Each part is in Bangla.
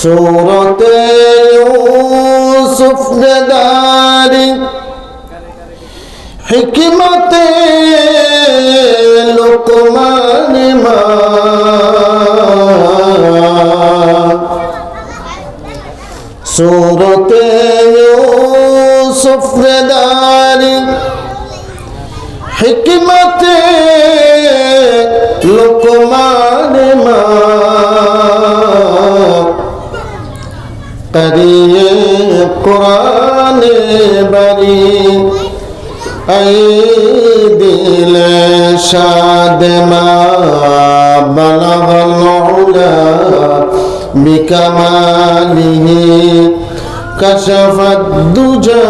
সূরতে ইউসুফ দারি হিকমতে লুকমান মা সূরতে ইউসুফ দারি হিকমতে লুকমান মা করিয়ে কুরআন বরি এই দিল শাদ মা বলগল উলা বিকমালিহি কশফত দুজা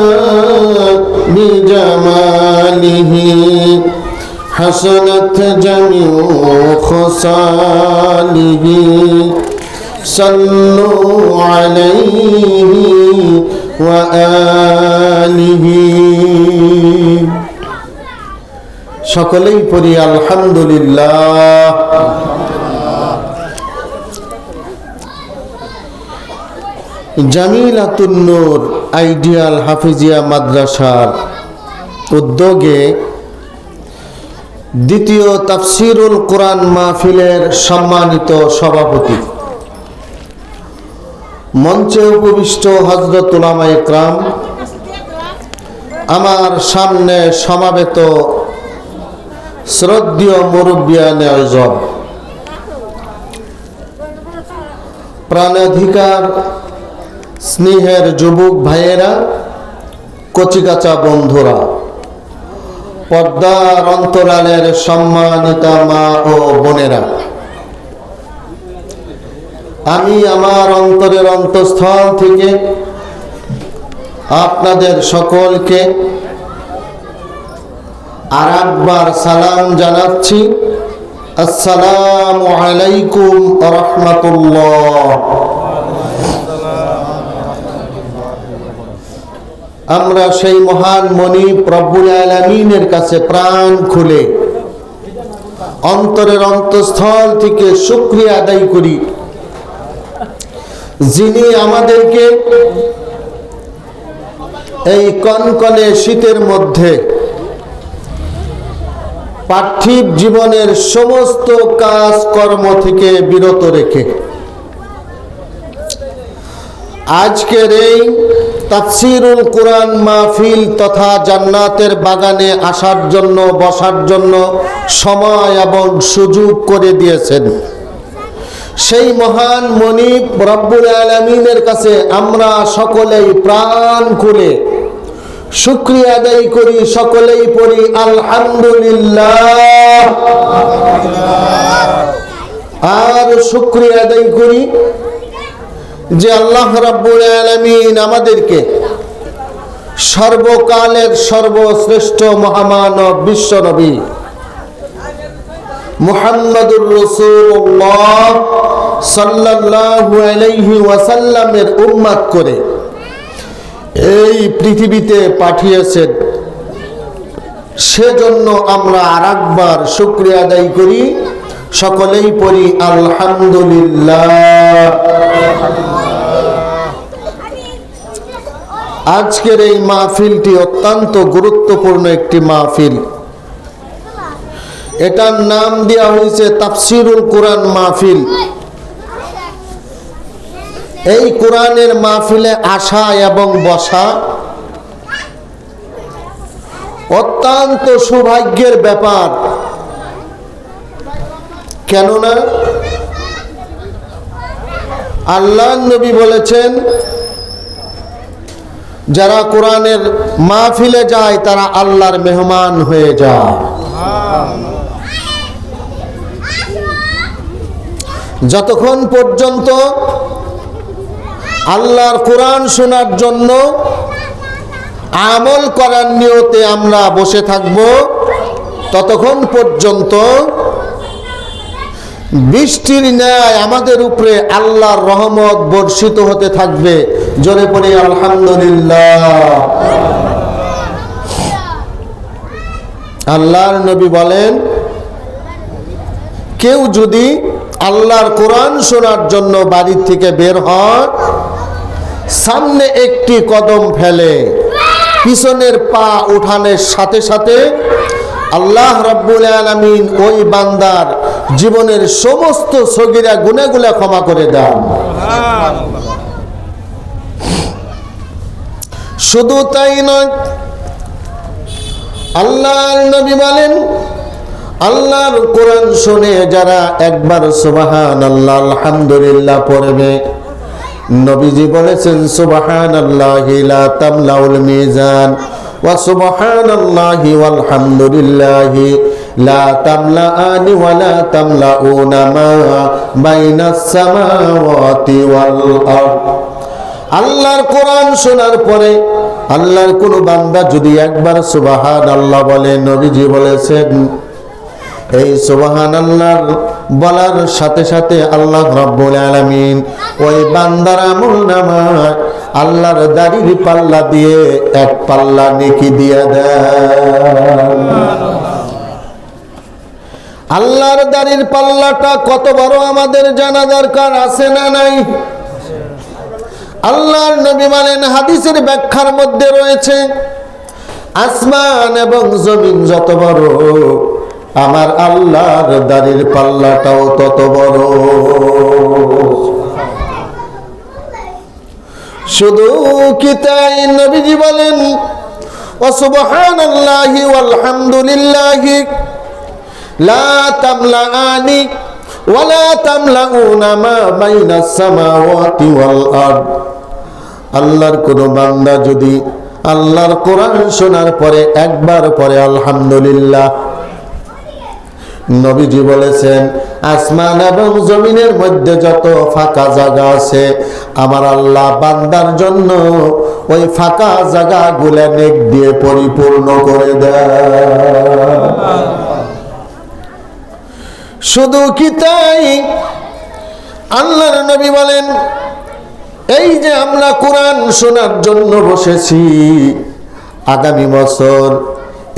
বিজমালিহি حسنت جميع خصاله صلوا عليه وآله সকলেই পড়ি আলহামদুলিল্লাহ। জামিলাতুন নূর আইডিয়াল হাফিজিয়া মাদ্রাসার উদ্যোগে দ্বিতীয় তাফসিরুল কোরআন মাহফিলের সম্মানিত সভাপতি, মঞ্চে উপবিষ্ট হযরত উলামায়ে কেরাম, আমার সামনে সমাবেত শ্রদ্ধেয় মুরব্বিয়ানে আযম, প্রাণাধিকার স্নেহের যুবক ভাইয়েরা, কচিকাচা বন্ধুরা, পর্দার অন্তরালের সম্মানিতা মা ও বোনেরা, আমি আমার অন্তরের অন্তঃস্থল থেকে আপনাদের সকলকে আরেকবার সালাম জানাচ্ছি। আসসালামু আলাইকুম ওয়া রাহমাতুল্লাহ। আমরা সেই মহান মনিব রব্বুল আলামিনের কাছে প্রাণ খুলে অন্তরের অন্তঃস্থল থেকে শুকরিয়া আদায় করি, যিনি আমাদেরকে এই কনকনে শীতের মধ্যে পার্থিব জীবনের সমস্ত কাজকর্ম থেকে বিরত রেখে আজকের এই তাফসিরুল কোরআন মাহফিল তথা জান্নাতের বাগানে আসার জন্য, বসার জন্য সময় এবং সুযোগ করে দিয়েছেন। সেই মহান মনিব রব্বুল আলামিনের কাছে আমরা সকলেই প্রাণ খুলে শুকরিয়া আদায় করি, সকলেই পড়ি আলহামদুলিল্লাহ। আর শুকরিয়া আদায় করি যে আল্লাহ রাব্বুল আলামিন আমাদেরকে সর্বকালের সর্বশ্রেষ্ঠ মহামানব বিশ্ব নবী মুহাম্মদুর রাসূলুল্লাহ সাল্লাল্লাহু আলাইহি ওয়াসাল্লামের উম্মত করে এই পৃথিবীতে পাঠিয়েছেন। সেজন্য আমরা আরেকবার শুকরিয়া আদায় করি, সকলেই পড়ি আলহামদুলিল্লাহ। আজকের এই মাহফিলটি অত্যন্ত গুরুত্বপূর্ণ একটি মাহফিল। এটার নাম দেওয়া হয়েছে তাফসিরুল কোরআন মাহফিল। এই কোরআনের মাহফিলে আসা এবং বসা অত্যন্ত সৌভাগ্যের ব্যাপার। কেননা আল্লাহর নবী বলেছেন, যারা কোরআনের মাহফিলে যায় তারা আল্লাহর মেহমান হয়ে যায়। যতক্ষণ পর্যন্ত আল্লাহর কোরআন শোনার জন্য, আমল করার নিয়তে আমরা বসে থাকব, ততক্ষণ পর্যন্ত বৃষ্টির ন্যায় আমাদের উপরে আল্লাহর রহমত বর্ষিত হতে থাকবে। জোরে পড়ে আলহামদুলিল্লাহ। আল্লাহর নবী বলেন, কেউ যদি আল্লাহর কোরআন শোনার জন্য বাড়ি থেকে বের হয়, সামনে একটি কদম ফেলে পিছনের পা উঠানের সাথে সাথে আল্লাহ রাব্বুল আলামিন ওই বান্দার জীবনের সমস্ত সগীরা গুনাহগুলো ক্ষমা করে দেন। শুধু তাই নয়, আল্লাহর নবী বলেন, আল্লাহর কোরআন শুনে যারা একবার সুবহানাল্লাহ আলহামদুলিল্লাহ পড়বে, নবীজি বলেছেন সুবহানাল্লাহি লা তামলাউল মিজান ওয়া সুবহানাল্লাহি ওয়ালহামদুলিল্লাহি লা তামলাআনি ওয়া লা তামলাউনা মা বাইনাস সামাওয়াতি ওয়াল আরদ। আল্লাহর কোরআন শোনার পরে আল্লাহর কোন বান্দা যদি একবার সুবহানাল্লাহ বলে, নবীজি বলেছেন এই সুবহানাল্লাহ বলার সাথে সাথে আল্লাহ রাব্বুল আলামিন ওই বান্দার আমলনামায় আল্লাহর দাড়ির পাল্লা দিয়ে এক পাল্লা নেকি দিয়ে দেন। আল্লাহর দাড়ির পাল্লাটা কত বড় আমাদের জানা দরকার আছে না নাই? আল্লাহর নবী বলেন, হাদিসের ব্যাখ্যার মধ্যে রয়েছে, আসমান এবং জমিন যত বড়, আমার আল্লাহর দাড়ির পাল্লাটাও তত বড়। শুধু কি তাই? নবীজি বলেন, ওয়া সুবহানাল্লাহি ওয়ালহামদুলিল্লাহি লা তামলাআনি ওয়া লা তামলাউনা মা বাইনাস সামাওয়াতি ওয়াল আরদ। আল্লাহর কোন বান্দা যদি আল্লাহর কোরআন শোনার পরে একবার পরে আলহামদুলিল্লাহ, নবীজি বলেছেন আসমান এবং জমিনের মধ্যে যত ফাঁকা জায়গা আছে, আমার আল্লাহ বান্দার জন্য ওই ফাঁকা জায়গাগুলো নেক দিয়ে পরিপূর্ণ করে দেয়। শুধু কি তাই? আল্লাহর নবী বলেন, এই যে আমরা কোরআন শোনার জন্য বসেছি, আগামী বছর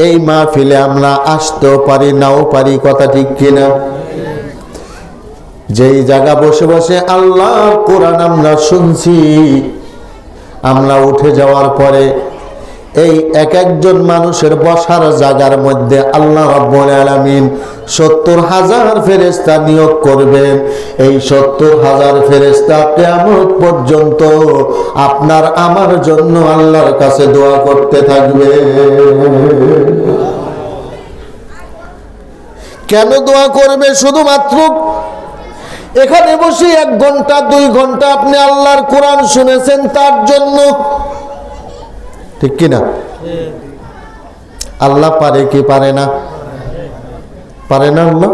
এই মাহফিলে আমরা আসতেও পারি নাও পারি, কথা ঠিক কিনা? যেই জায়গা বসে বসে আল্লাহ কোরআন আমরা শুনছি, আমরা উঠে যাওয়ার পরে এই এক একজন মানুষের বসার জায়গার মধ্যে আল্লাহ রাব্বুল আলামিন ৭০,০০০ ফেরেশতা নিয়োগ করবেন। এই ৭০,০০০ ফেরেশতা কিয়ামত পর্যন্ত আপনার আমার জন্য আল্লাহর কাছে দোয়া করতে থাকবে। কেন দোয়া করবে? শুধুমাত্র এখানে বসে ১ ঘন্টা ২ ঘন্টা আপনি আল্লাহর কোরআন শুনেছেন তার জন্য, ঠিক কিনা? আল্লাহ পারে কি পারে না? পারে না আল্লাহ?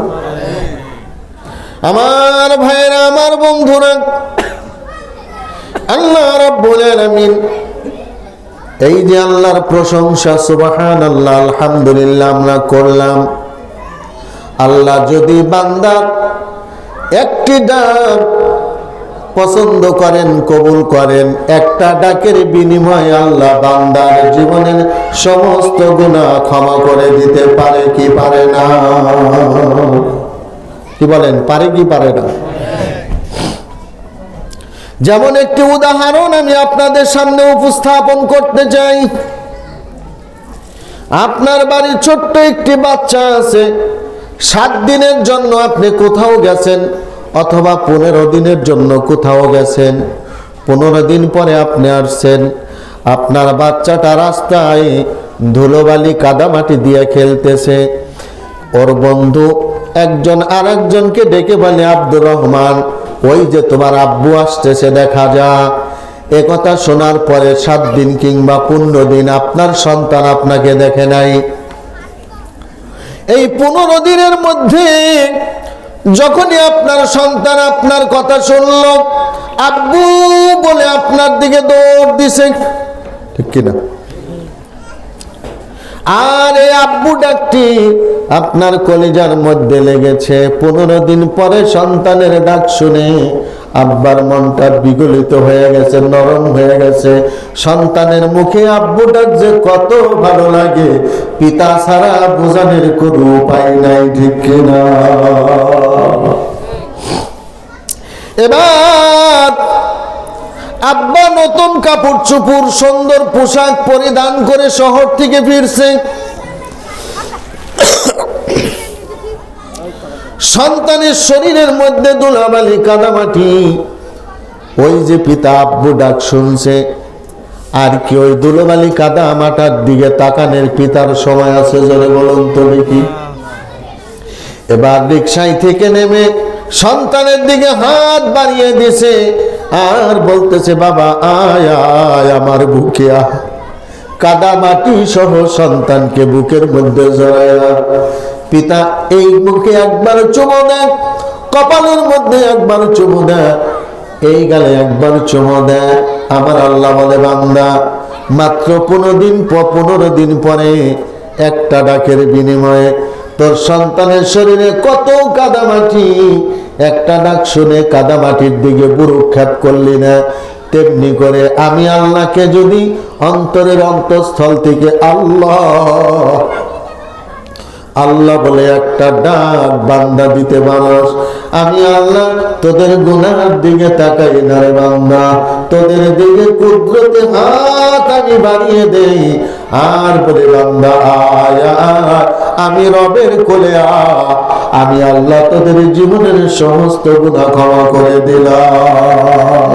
আমার ভাইরা, আমার বন্ধুরা, আল্লাহ রাব্বুল আলামিন এই যে আল্লাহর প্রশংসা সুবহানাল্লাহ আলহামদুলিল্লাহ আমরা করলাম, আল্লাহ যদি বান্দার একটি ডাক পছন্দ করেন, কবুল করেন, একটা ডাকের বিনিময়ে আল্লাহ বান্দার জীবনের সমস্ত গুনাহ ক্ষমা করে দিতে পারে কি পারে না? কি বলেন, পারে কি পারে না? যেমন একটি উদাহরণ আমি আপনাদের সামনে উপস্থাপন করতে চাই। আপনার বাড়ির ছোট্ট একটি বাচ্চা আছে, 7 দিনের জন্য আপনি কোথাও গেছেন, অথবা 15 দিনের জন্য কোথাও গেছেন, 15 দিন পরে আপনি আসছেন, আপনার বাচ্চাটা রাস্তায় ধুলোবালি কাদামাটি দিয়ে খেলতেছে, ওর বন্ধু একজন আরেকজনকে ডেকে বলে, আব্দুর রহমান, ওই যে তোমার আব্বু আসতেছে, দেখা যা। একথা শোনার পরে 7 দিন কিংবা 15 দিন আপনার সন্তান আপনাকে দেখে নাই। এই 15 দিনের মধ্যে যখনই আপনার সন্তান আপনার কথা শুনল, আব্বু বলে আপনার দিকে দৌড় দিছে, ঠিক কিনা? আর এই আব্বু ডাকটি আপনার কলিজার মধ্যে লেগেছে। 15 দিন পরে সন্তানের ডাক শুনে আব্বার মনটা বিগলিত হয়ে গেছে, নরম হয়ে গেছে। সন্তানের মুখে আব্বু ডাক যে কত ভালো লাগে, পিতা ছাড়া বোঝানোর কোনো উপায় নাই, ঠিক কিনা? এবার আব্বা নতুন কাপড় চোপড় সুন্দর পোশাক পরিধান করে শহর থেকে ফিরছে। সন্তানের শরীরের মধ্যে ধুলাবালি কাদামাটি। ওই যে পিতা আব্বু ডাক শুনছে, আর কি ওই ধুলোবালি কাদা মাটার দিকে তাকানের পিতার সময় আছে? জোরে বলুন তো দেখি। এবার রিকশায় থেকে নেমে সন্তানের দিকে হাত বাড়িয়ে দিছে আর বলতেছে, বাবা আয় আয় আমার বুকে আয়। কাদা মাটি সহ সন্তানকে বুকের মধ্যে জড়ায়। পিতা এই মুখে একবার চুমো দেয়, কপালের মধ্যে একবার চুমো দেয়, এই গালে একবার চুমো দেয়। আমার আল্লাহ বলে, বান্দা মাত্র 15 দিন পরে একটা ডাকের বিনিময়ে তোর সন্তানের শরীরে কত কাদামাটি, একটা ডাক শুনে কাদামাটির দিকে বুরুক্ষেপ করলি না। তেমনি করে আমি আল্লাহকে যদি অন্তরের অন্তঃস্থল থেকে আল্লাহ বলে একটা ডাক বান্দা দিতে পারস, আমি আল্লাহ তোদের গুনাহের দিকে তাকাই না রে বান্দা, তোদের দিকে কুদরতে হাত আমি বাড়িয়ে দেই আর বলে, বান্দা আয় আয় আমি রবের কোলে আয়, আমি আল্লাহ তোদের জীবনের সমস্ত গুনাহ ক্ষমা করে দিলাম।